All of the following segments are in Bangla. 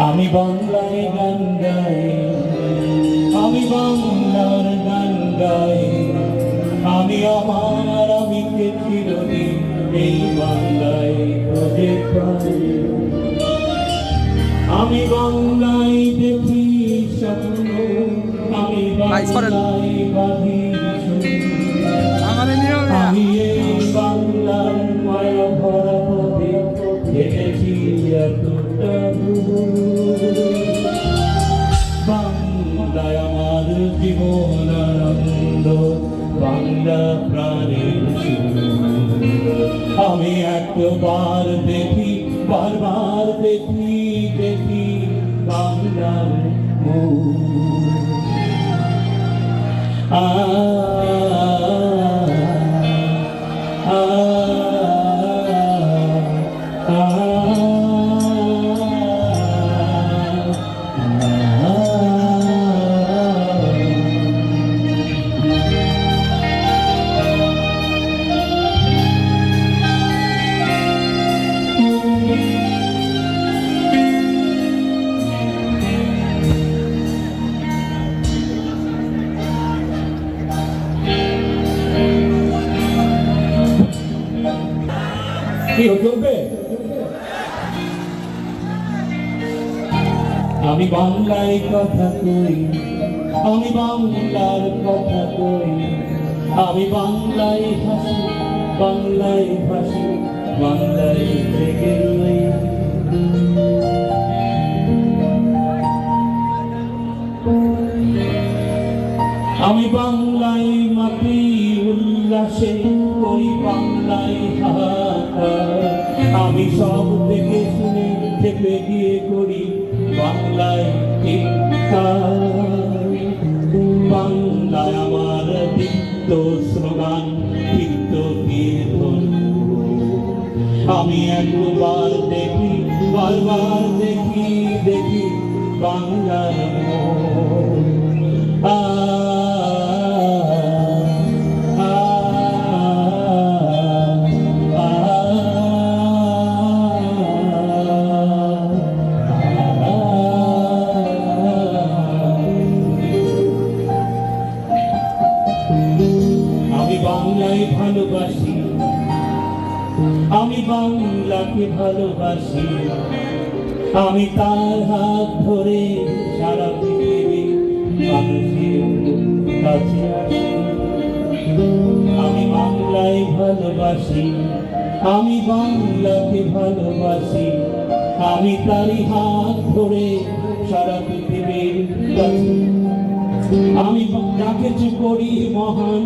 আমি বাংলায় গান গাই, আমি বাংলার গান গাই, আমি আমার আমিকে চিরদিন এই বাংলায় খুঁজে পাই। আমি বাংলায় দেখি স্বপ্ন, আমি বাংলায় বাঁধি আমি এই বাংলার মায়া ভরা পথে হেঁটেছি এতটা বাংলায় আমার জীবন আনন্দ, বাংলা প্রাণের আমি একবার দেখি, বারবার দেখি দেখি বাংলার মুখ। আমি বাংলায় কথা কই, আমি বাংলার কথা কই, আমি বাংলায় হাসি, বাংলায় ভাসি, বাংলায় থেকে রই। আমি বাংলায় মাটি উল্লাসে করি, বাংলায় হাহাকার, আমি সব থেকে শুনে চেপে গিয়ে করি বাংলায় চিৎকার। বাংলায় আমার দীপ্ত স্লোগান, দীপ্ত কীর্তন, আমি একবার দেখি, বারবার দেখি দেখি বাংলার মোড়। আমি বাংলায় ভালোবাসি, আমি বাংলাকে ভালোবাসি, আমি তার হাত ধরে সারা পৃথিবী মানুষের কাছে আসি। আমি বাংলায় ভালোবাসি, আমি বাংলাকে ভালোবাসি, আমি তারই হাত ধরে সারা পৃথিবীর কাছে। আমি যাকে করি মহান,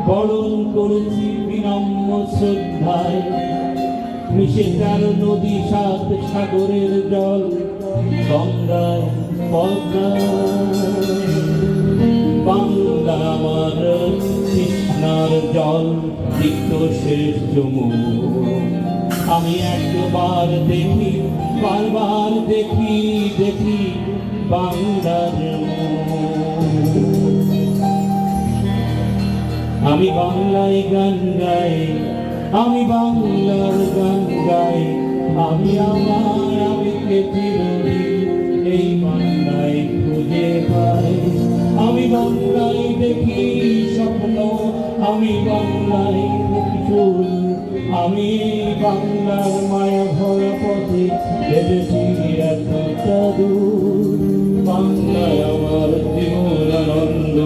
বরণ করেছি বিনম্র শ্রদ্ধায়, মিশে 13 নদী 7 সাগরের জল, গঙ্গায় পদ্মায়। বাংলা আমার কৃষ্ণার জল, তিক্ত শেষ যমুনা। আমি একবার দেখি, বারবার দেখি দেখি বাংলার মুখ। আমি বাংলায় গান গাই, আমি বাংলার গান গাই, আমি আমার আমিকে চিরদিন এই বাংলায় খুঁজে পাই। আমি বাংলায় দেখি স্বপ্ন, আমি বাংলায় দেখি ফুল, আমি বাংলার মায়া ভরা পথে হেঁটেছি এতটা দূর। বাংলায় আমার জীবন আনন্দ,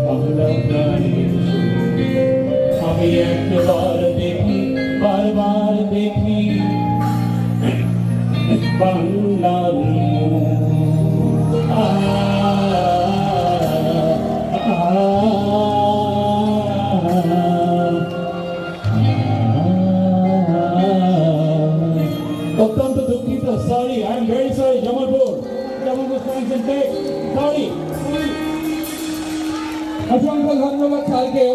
বাংলা প্রাণের আমি একবার দেখি, বারবার দেখি বাংলার অত্যন্ত দুঃখিত, sorry, I am very sorry. Jamalpur sorry, অসংখ্য ধন্যবাদ স্যারকে।